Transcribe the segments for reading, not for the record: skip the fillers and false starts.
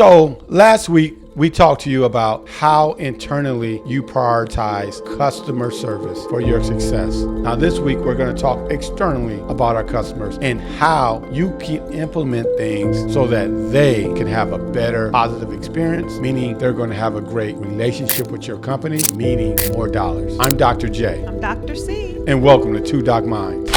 So last week, we talked to you about how internally you prioritize customer service for your success. Now this week, we're going to talk externally about our customers and how you can implement things so that they can have a better positive experience, meaning they're going to have a great relationship with your company, meaning more dollars. I'm Dr. J. I'm Dr. C. And welcome to Two Doc Minds.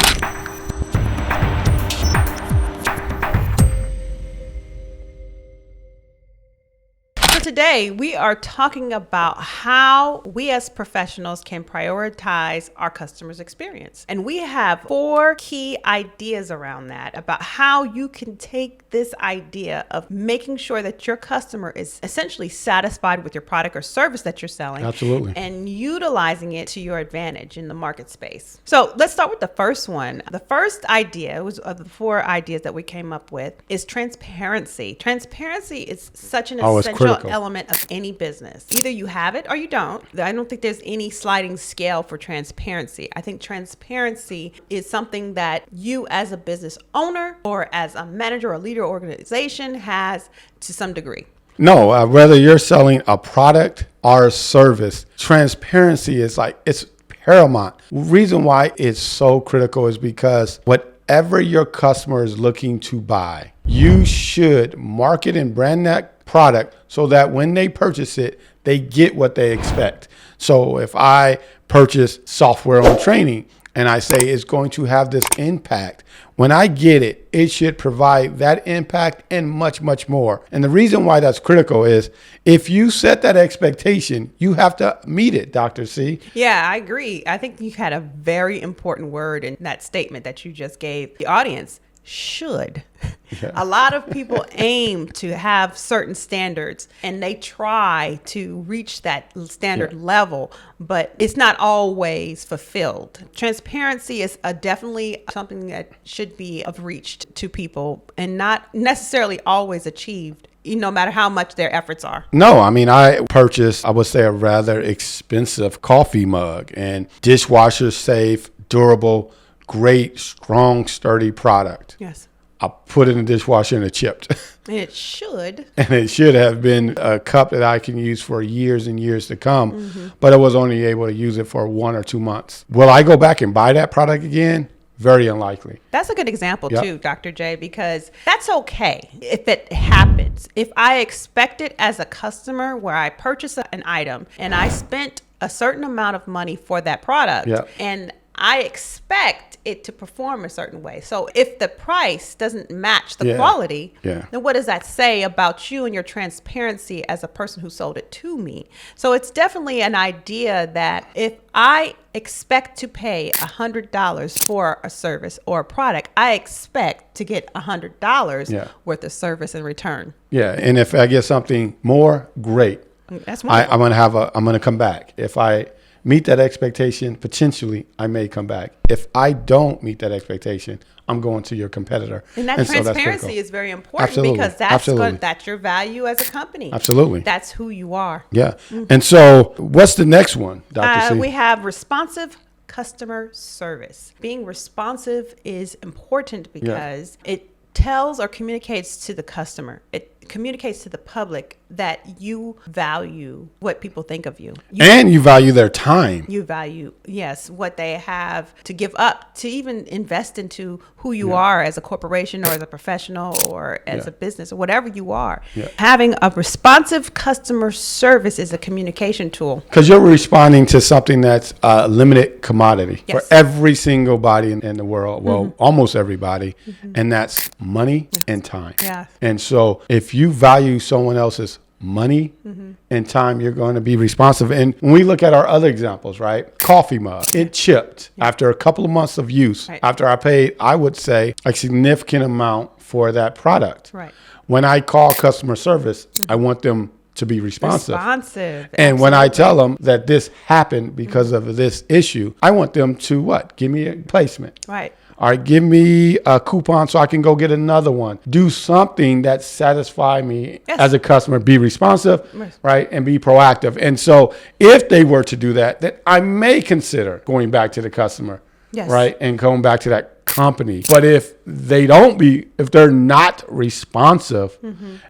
Today, we are talking about how we as professionals can prioritize our customers' experience. And we have 4 key ideas around that, about how you can take this idea of making sure that your customer is essentially satisfied with your product or service that you're selling. Absolutely. And utilizing it to your advantage in the market space. So let's start with the first one. The first idea was of the 4 ideas that we came up with is transparency. Transparency is such an essential element of any business. Either you have it or you don't. I don't think there's any sliding scale for transparency. I think transparency is something that you as a business owner or as a manager or leader organization has to some degree. No, whether you're selling a product or a service, transparency is it's paramount. Reason why it's so critical is because whatever your customer is looking to buy, you should market and brand that product so that when they purchase it, they get what they expect. So if I purchase software on training and I say it's going to have this impact, when I get it, it should provide that impact and much, much more. And the reason why that's critical is if you set that expectation, you have to meet it, Dr. C. Yeah, I agree. I think you had a very important word in that statement that you just gave the audience. Should. Yeah. A lot of people aim to have certain standards and they try to reach that standard level, but it's not always fulfilled. Transparency is definitely something that should be of reach to people and not necessarily always achieved, no matter how much their efforts are. No, I mean, I purchased, I would say, a rather expensive coffee mug and dishwasher safe, durable, great, strong, sturdy product. Yes. I put it in the dishwasher and it chipped. And it should. And it should have been a cup that I can use for years and years to come, but I was only able to use it for 1 or 2 months. Will I go back and buy that product again? Very unlikely. That's a good example too, Dr. J, because that's okay if it happens. If I expect it as a customer where I purchase an item and I spent a certain amount of money for that product and I expect it to perform a certain way. So if the price doesn't match the quality, then what does that say about you and your transparency as a person who sold it to me? So it's definitely an idea that if I expect to pay $100 for a service or a product, I expect to get $100 worth of service in return. Yeah, and if I get something more, great. That's wonderful. I'm gonna come back. If I meet that expectation, potentially I may come back. If I don't meet that expectation, I'm going to your competitor. And that transparency is very important. Absolutely. Because that's your value as a company. Absolutely. That's who you are. Yeah. And so what's the next one, Dr. C? We have responsive customer service. Being responsive is important because it tells or communicates to the customer. It communicates to the public that you value what people think of you. You value their time. You value, what they have to give up to even invest into who you are as a corporation or as a professional or as a business or whatever you are. Yeah. Having a responsive customer service is a communication tool. Because you're responding to something that's a limited commodity for every single body in the world. Well, almost everybody. And that's money and time. Yeah. And so if you value someone else's money and time, you're going to be responsive. And when we look at our other examples, right? Coffee mug, it chipped after a couple of months of use. Right. After I paid, I would say, a significant amount for that product. Right. When I call customer service, I want them to be responsive. And when I tell them that this happened because of this issue, I want them to what? Give me a placement. Right. All right, give me a coupon so I can go get another one. Do something that satisfies me as a customer. Be responsive, right, and be proactive. And so if they were to do that, then I may consider going back to the customer, right, and going back to that company. But if they're not responsive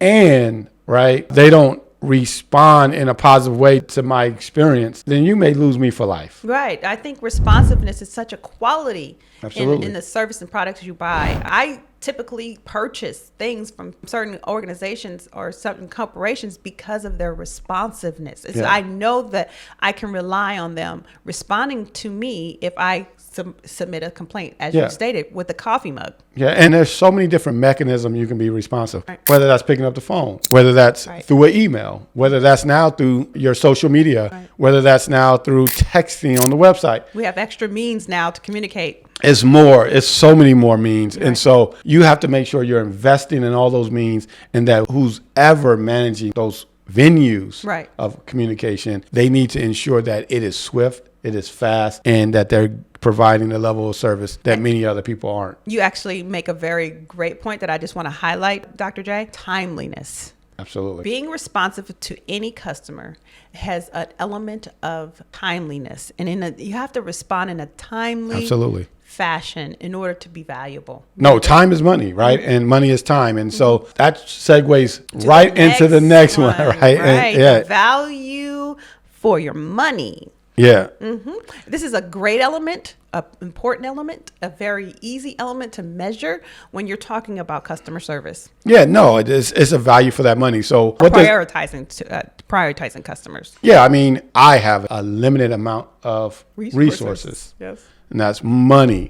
and right? They don't respond in a positive way to my experience, then you may lose me for life. Right. I think responsiveness is such a quality Absolutely. in the service and products you buy. I typically purchase things from certain organizations or certain corporations because of their responsiveness. I know that I can rely on them responding to me if I submit a complaint, as you stated, with the coffee mug. Yeah, and there's so many different mechanisms you can be responsive, whether that's picking up the phone, whether that's through an email, whether that's now through your social media, whether that's now through texting on the website. We have extra means now to communicate. It's so many more means. And so you have to make sure you're investing in all those means, and that who's ever managing those venues of communication, they need to ensure that it is swift, it is fast, and that they're providing a level of service that many other people aren't. You actually make a very great point that I just want to highlight, Dr. J. Timeliness. Absolutely. Being responsive to any customer has an element of timeliness, and you have to respond in a timely fashion in order to be valuable. No, time is money, right? And money is time. And so that segues right into the next one, right? And, value for your money. Yeah. This is a great element, an important element, a very easy element to measure when you're talking about customer service. Yeah, no, it's a value for that money. So prioritizing customers. Yeah, I mean, I have a limited amount of resources. Yes. And that's money.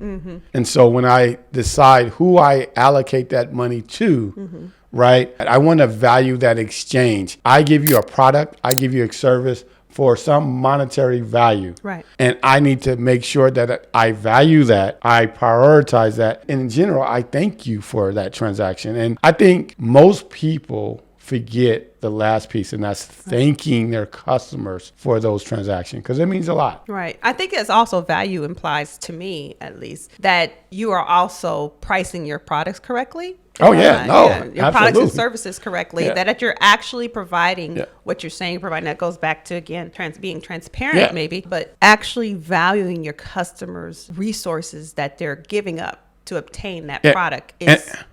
And so when I decide who I allocate that money to, right, I want to value that exchange. I give you a product, I give you a service for some monetary value. Right. And I need to make sure that I value that, I prioritize that. And in general, I thank you for that transaction. And I think most people forget the last piece, and that's thanking their customers for those transactions, because it means a lot. Right. I think it's also value implies, to me at least, that you are also pricing your products correctly. Oh, yeah. No, absolutely. Your products and services correctly, that you're actually providing what you're saying you're providing. That goes back to, again, being transparent maybe, but actually valuing your customers' resources that they're giving up to obtain that product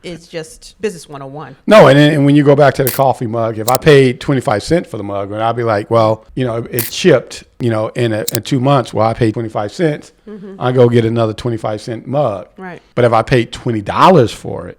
is just business 101. No, and when you go back to the coffee mug, if I paid 25 cents for the mug, and I'll be like, well, it chipped, in 2 months, well, I paid 25 cents. I go get another 25-cent mug. Right. But if I paid $20 for it,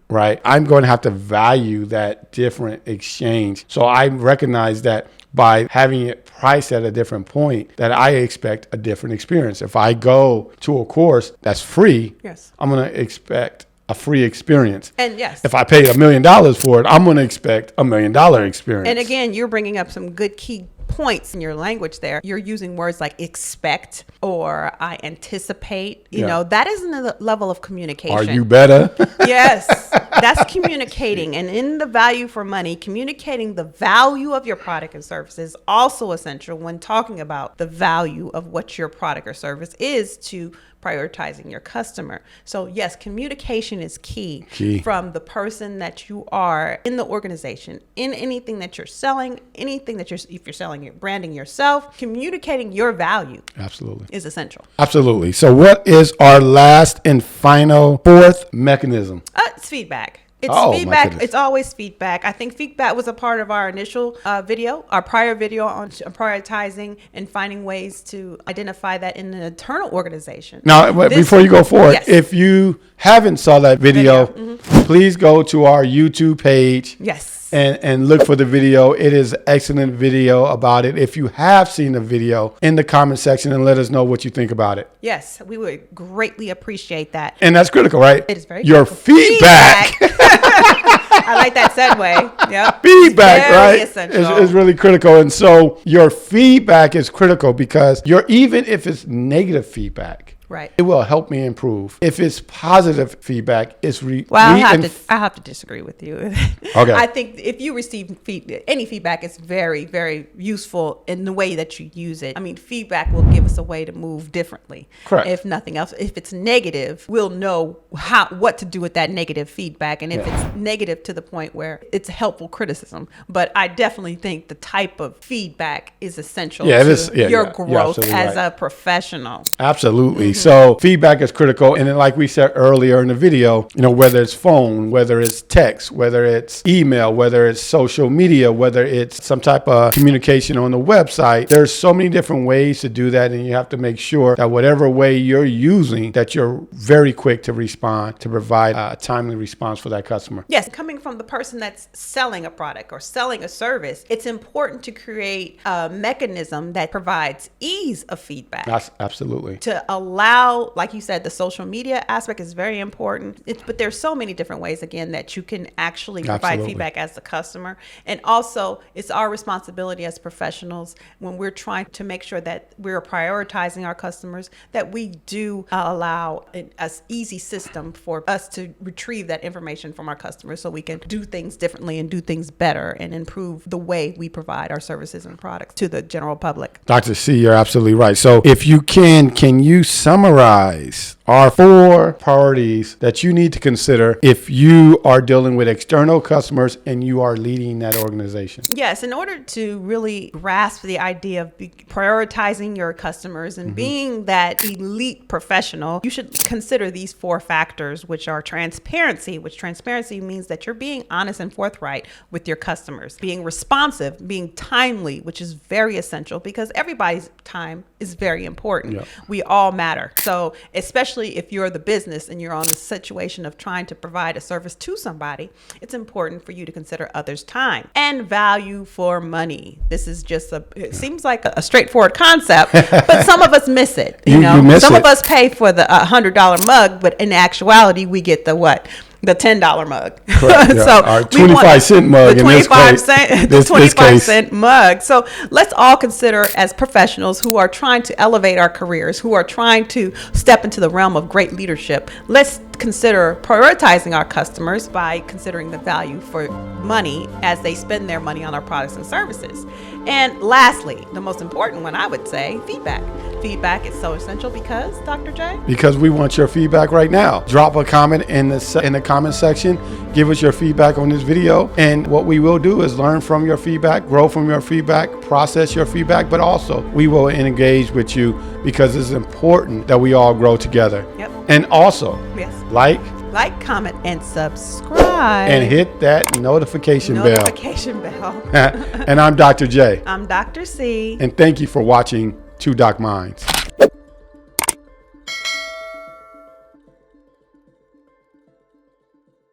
right, I'm going to have to value that different exchange. So I recognize that by having it priced at a different point, that I expect a different experience. If I go to a course that's free, I'm going to expect a free experience. And if I paid $1 million for it, I'm going to expect $1 million experience. And again, you're bringing up some good key points in your language there. You're using words like expect or I anticipate. You know, that isn't a level of communication. Are you better? Yes, that's communicating. And in the value for money, communicating the value of your product and service is also essential when talking about the value of what your product or service is to prioritizing your customer. So yes, communication is key from the person that you are in the organization, in anything that you're selling, anything that if you're selling, you're branding yourself, communicating your value is essential. Absolutely. So what is our last and final fourth mechanism? It's feedback. It's feedback. It's always feedback. I think feedback was a part of our initial video, our prior video on prioritizing and finding ways to identify that in an internal organization. Now, before you go forward, if you haven't saw that video, please go to our YouTube page. And look for the video. It is an excellent video about it. If you have seen the video, in the comment section and let us know what you think about it. Yes, we would greatly appreciate that. And that's critical, right? It is very Your feedback. I like that segue. Yeah. Feedback, right? Essential. Is really critical. And so your feedback is critical because even if it's negative feedback, it will help me improve. If it's positive feedback, it's I have to disagree with you. Okay. I think if you receive any feedback, it's very, very useful in the way that you use it. I mean, feedback will give us a way to move differently. Correct. If nothing else, if it's negative, we'll know what to do with that negative feedback. And if it's negative to the point where it's helpful criticism, but I definitely think the type of feedback is essential to your growth as a professional. Absolutely. So feedback is critical. And then like we said earlier in the video, whether it's phone, whether it's text, whether it's email, whether it's social media, whether it's some type of communication on the website, there's so many different ways to do that. And you have to make sure that whatever way you're using, that you're very quick to respond, to provide a timely response for that customer. Yes, coming from the person that's selling a product or selling a service, it's important to create a mechanism that provides ease of feedback. That's absolutely. To allow, like you said, the social media aspect is very important. But there's so many different ways, again, that you can actually provide feedback as the customer. And also, it's our responsibility as professionals when we're trying to make sure that we're prioritizing our customers, that we do allow an easy system for us to retrieve that information from our customers so we can do things differently and do things better and improve the way we provide our services and products to the general public. Dr. C, you're absolutely right. So if you can you summarize our 4 priorities that you need to consider if you are dealing with external customers and you are leading that organization? Yes, in order to really grasp the idea of prioritizing your customers and being that elite professional, you should consider these 4 factors, which are transparency, which transparency means that you're being honest and forthright with your customers, being responsive, being timely, which is very essential because everybody's time is very important. Yep. We all matter. So especially if you're the business and you're on the situation of trying to provide a service to somebody, it's important for you to consider others' time and value for money. This is just it seems like a straightforward concept, but some of us miss it. You miss some of us pay for the $100 mug, but in actuality, we get the what? The $10 mug. Yeah. So our 25-cent mug in this case. The 25-cent mug. So let's all consider as professionals who are trying to elevate our careers, who are trying to step into the realm of great leadership. Let's consider prioritizing our customers by considering the value for money as they spend their money on our products and services. And lastly, the most important one, I would say, feedback. Feedback is so essential because, Dr. J? Because we want your feedback right now. Drop a comment in the comment section. Give us your feedback on this video. And what we will do is learn from your feedback, grow from your feedback, process your feedback, but also we will engage with you because it's important that we all grow together. Yep. And also, yes. like, comment, and subscribe. And hit that notification bell. And I'm Dr. J. I'm Dr. C. And thank you for watching Two Doc Minds.